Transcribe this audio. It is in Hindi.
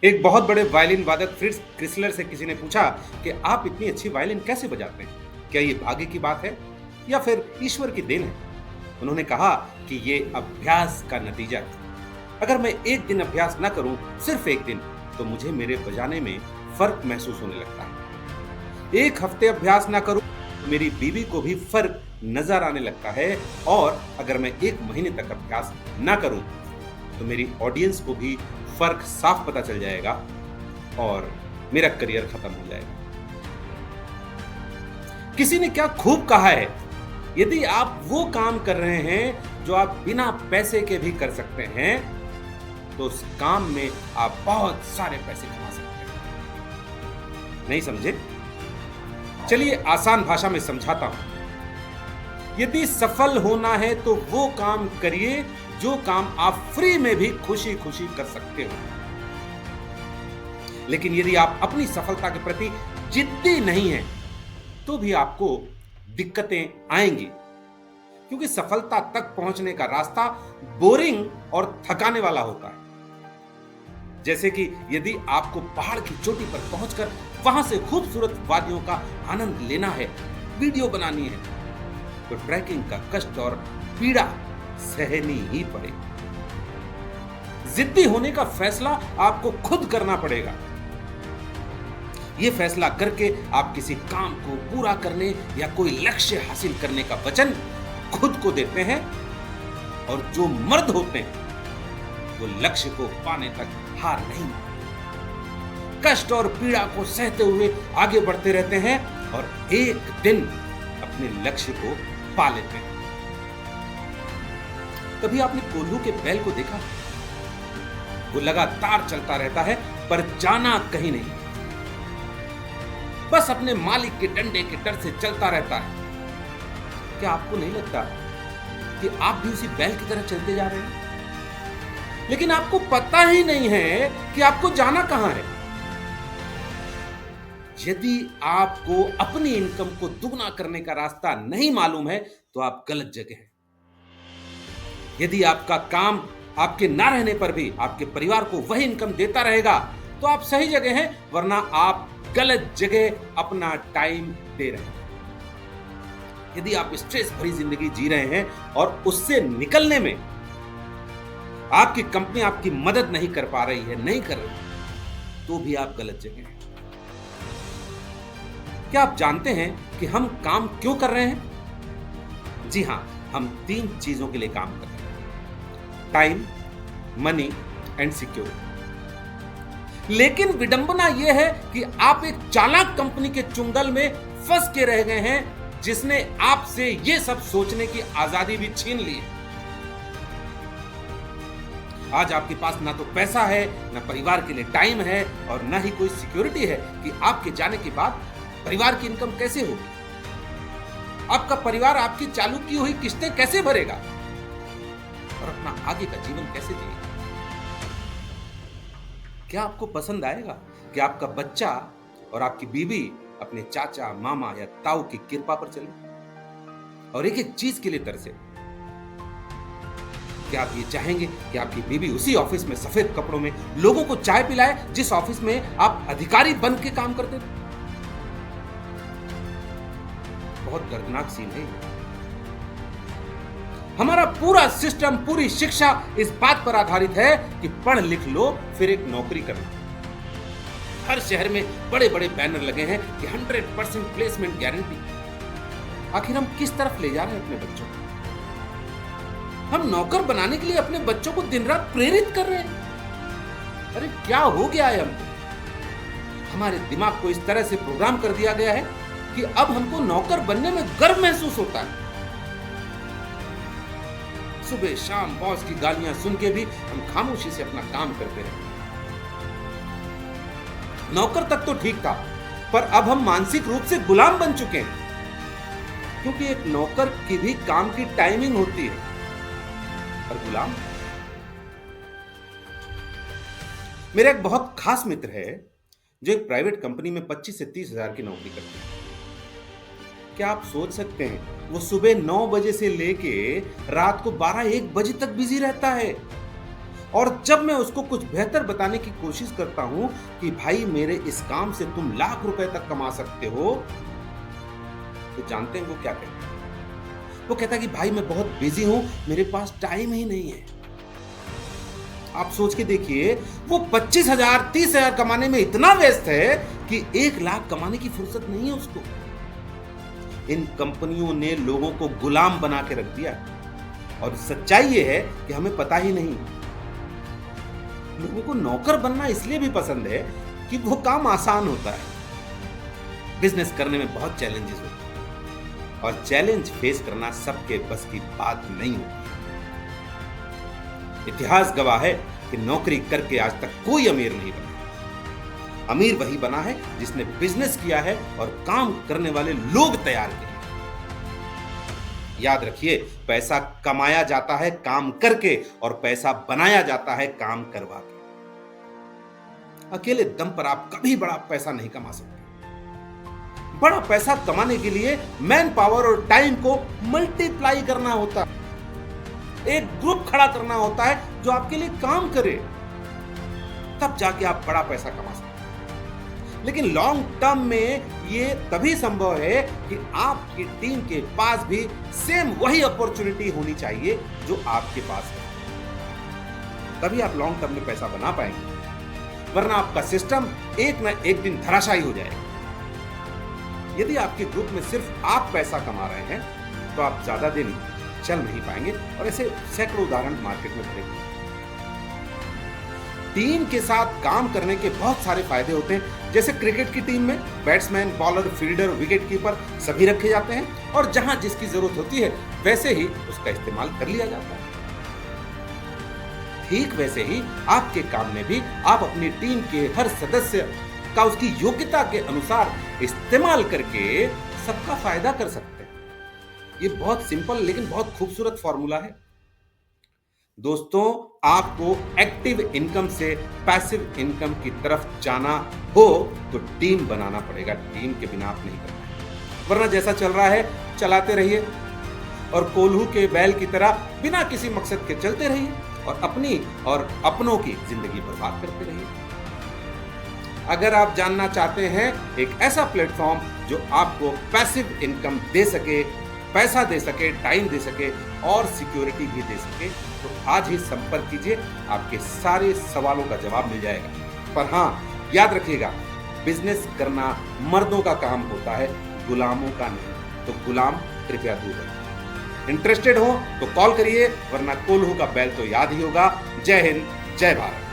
एक बहुत बड़े वायलिन वादक फ्रिट्ज क्रिसलर से किसी ने पूछा कि आप इतनी अच्छी वायलिन कैसे बजाते हैं? क्या ये भाग्य की बात है या फिर ईश्वर की देन है? उन्होंने कहा कि ये अभ्यास का नतीजा है। अगर मैं एक दिन अभ्यास ना करूं, सिर्फ एक दिन, तो मुझे मेरे बजाने में फर्क महसूस होने लगता है। एक हफ्ते अभ्यास ना करूं, तो मेरी बीवी को भी फर्क नजर आने लगता है। और अगर मैं एक महीने तक अभ्यास ना करूं, तो मेरी ऑडियंस को भी फर्क साफ पता चल जाएगा और मेरा करियर खत्म हो जाएगा। किसी ने क्या खूब कहा है, यदि आप वो काम कर रहे हैं जो आप बिना पैसे के भी कर सकते हैं, तो उस काम में आप बहुत सारे पैसे कमा सकते हैं। नहीं समझे? चलिए आसान भाषा में समझाता हूं। यदि सफल होना है तो वो काम करिए जो काम आप फ्री में भी खुशी खुशी कर सकते हो। लेकिन यदि आप अपनी सफलता के प्रति जिद्दी नहीं हैं, तो भी आपको दिक्कतें आएंगी, क्योंकि सफलता तक पहुंचने का रास्ता बोरिंग और थकाने वाला होता है। जैसे कि यदि आपको पहाड़ की चोटी पर पहुंचकर वहां से खूबसूरत वादियों का आनंद लेना है, वीडियो बनानी है, तो ट्रैकिंग का कष्ट और पीड़ा सहनी ही पड़ेगी। जिद्दी होने का फैसला आपको खुद करना पड़ेगा। यह फैसला करके आप किसी काम को पूरा करने या कोई लक्ष्य हासिल करने का वचन खुद को देते हैं। और जो मर्द होते हैं वो लक्ष्य को पाने तक हार नहीं मानते, कष्ट और पीड़ा को सहते हुए आगे बढ़ते रहते हैं और एक दिन अपने लक्ष्य को पा लेते हैं। कभी आपने कोल्हू के बैल को देखा? वो लगातार चलता रहता है पर जाना कहीं नहीं, बस अपने मालिक के डंडे के डर से चलता रहता है। क्या आपको नहीं लगता कि आप भी उसी बैल की तरह चलते जा रहे हैं? लेकिन आपको पता ही नहीं है कि आपको जाना कहां है। यदि आपको अपनी इनकम को दुगना करने का रास्ता नहीं मालूम है, तो आप गलत जगह हैं। यदि आपका काम आपके ना रहने पर भी आपके परिवार को वही इनकम देता रहेगा, तो आप सही जगह हैं, वरना आप गलत जगह अपना टाइम दे रहे हैं। यदि आप स्ट्रेस भरी जिंदगी जी रहे हैं और उससे निकलने में आपकी कंपनी आपकी मदद नहीं कर पा रही है, नहीं कर रही, तो भी आप गलत जगह हैं। क्या आप जानते हैं कि हम काम क्यों कर रहे हैं? जी हां, हम 3 चीजों के लिए काम कर रहे हैं: टाइम, मनी एंड सिक्योरिटी। लेकिन विडंबना यह है कि आप एक चालाक कंपनी के चुंगल में फंस के रह गए हैं, जिसने आपसे यह सब सोचने की आजादी भी छीन ली है। आज आपके पास ना तो पैसा है, ना परिवार के लिए टाइम है, और ना ही कोई सिक्योरिटी है कि आपके जाने के बाद परिवार की इनकम कैसे होगी। आपका परिवार आपकी चालू की हुई किस्तें कैसे भरेगा और अपना आगे का जीवन कैसे जिएगा। क्या आपको पसंद आएगा कि आपका बच्चा और आपकी बीवी अपने चाचा, मामा या ताऊ की कृपा पर चले और एक एक चीज के लिए तरसे? क्या आप ये चाहेंगे कि आपकी बीवी उसी ऑफिस में सफेद कपड़ों में लोगों को चाय पिलाए जिस ऑफिस में आप अधिकारी बन के काम करते थे? बहुत दर्दनाक सीन है। हमारा पूरा सिस्टम, पूरी शिक्षा इस बात पर आधारित है कि पढ़ लिख लो फिर एक नौकरी करो। हर शहर में बड़े बड़े बैनर लगे हैं कि 100% प्लेसमेंट गारंटी। आखिर हम किस तरफ ले जा रहे हैं अपने बच्चों को? हम नौकर बनाने के लिए अपने बच्चों को दिन रात प्रेरित कर रहे हैं। अरे क्या हो गया है हमको? हमारे दिमाग को इस तरह से प्रोग्राम कर दिया गया है कि अब हमको नौकर बनने में गर्व महसूस होता है। सुबह शाम बॉस की गालियां सुन के भी हम खामोशी से अपना काम करते रहे। नौकर तक तो ठीक था, पर अब हम मानसिक रूप से गुलाम बन चुके हैं, क्योंकि एक नौकर की भी काम की टाइमिंग होती है, और गुलाम। मेरा एक बहुत खास मित्र है जो एक प्राइवेट कंपनी में 25 से 30 हजार की नौकरी करते हैं। क्या आप सोच सकते हैं, वो सुबह 9 बजे से लेके रात को 12-1 बजे तक बिजी रहता है। और जब मैं उसको कुछ बेहतर बताने की कोशिश करता हूं कि भाई मेरे इस काम से तुम लाख रुपए तक कमा सकते हो, तो जानते हैं वो क्या कहता है? वो कहता है कि भाई मैं बहुत बिजी हूं, मेरे पास टाइम ही नहीं है। आप सोच के देखिए, वो 25,000 30,000 कमाने में इतना व्यस्त है कि 1 लाख कमाने की फुर्सत नहीं है उसको। इन कंपनियों ने लोगों को गुलाम बना के रख दिया और सच्चाई ये है कि हमें पता ही नहीं। लोगों को नौकर बनना इसलिए भी पसंद है कि वो काम आसान होता है। बिजनेस करने में बहुत चैलेंजेस होते हैं और चैलेंज फेस करना सबके बस की बात नहीं होती। इतिहास गवाह है कि नौकरी करके आज तक कोई अमीर नहीं बना। अमीर वही बना है जिसने बिजनेस किया है और काम करने वाले लोग तैयार किए। याद रखिए, पैसा कमाया जाता है काम करके और पैसा बनाया जाता है काम करवा के। अकेले दम पर आप कभी बड़ा पैसा नहीं कमा सकते। बड़ा पैसा कमाने के लिए मैन पावर और टाइम को मल्टीप्लाई करना होता है। एक ग्रुप खड़ा करना होता है जो आपके लिए काम करे, तब जाके आप बड़ा पैसा कमा सकते हैं। लेकिन लॉन्ग टर्म में ये तभी संभव है कि आपकी टीम के पास भी सेम वही अपॉर्चुनिटी होनी चाहिए जो आपके पास है। तभी आप लॉन्ग टर्म में पैसा बना पाएंगे, वरना आपका सिस्टम एक ना एक दिन धराशायी हो जाएगा। यदि आपके ग्रुप में सिर्फ आप पैसा कमा रहे हैं तो आप ज्यादा दिन चल नहीं पाएंगे और ऐसे सैकड़ों उदाहरण मार्केट में भरे। टीम के साथ काम करने के बहुत सारे फायदे होते हैं। जैसे क्रिकेट की टीम में batsman, bowler, fielder, wicket keeper सभी रखे जाते हैं और जहां जिसकी जरूरत होती है वैसे ही उसका इस्तेमाल कर लिया जाता है। ठीक वैसे ही आपके काम में भी आप अपनी टीम के हर सदस्य का उसकी योग्यता के अनुसार इस्तेमाल करके सबका फायदा कर सकते हैं। ये बहुत सिंपल लेकिन बहुत खूबसूरत फॉर्मूला है। दोस्तों, आपको एक्टिव इनकम से पैसिव इनकम की तरफ जाना हो तो टीम बनाना पड़ेगा। टीम के बिना आप नहीं कर पाएंगे, वरना जैसा चल रहा है चलाते रहिए और कोल्हू के बैल की तरह बिना किसी मकसद के चलते रहिए और अपनी और अपनों की जिंदगी बर्बाद करते रहिए। अगर आप जानना चाहते हैं एक ऐसा प्लेटफॉर्म जो आपको पैसिव इनकम दे सके, पैसा दे सके, टाइम दे सके और सिक्योरिटी भी दे सके, तो आज ही संपर्क कीजिए। आपके सारे सवालों का जवाब मिल जाएगा। पर हाँ, याद रखिएगा, बिजनेस करना मर्दों का काम होता है, गुलामों का नहीं। तो गुलाम कृपया दूर रहिए। इंटरेस्टेड हो तो कॉल करिए, वरना कोल्हू का बैल तो याद ही होगा। जय हिंद, जय भारत।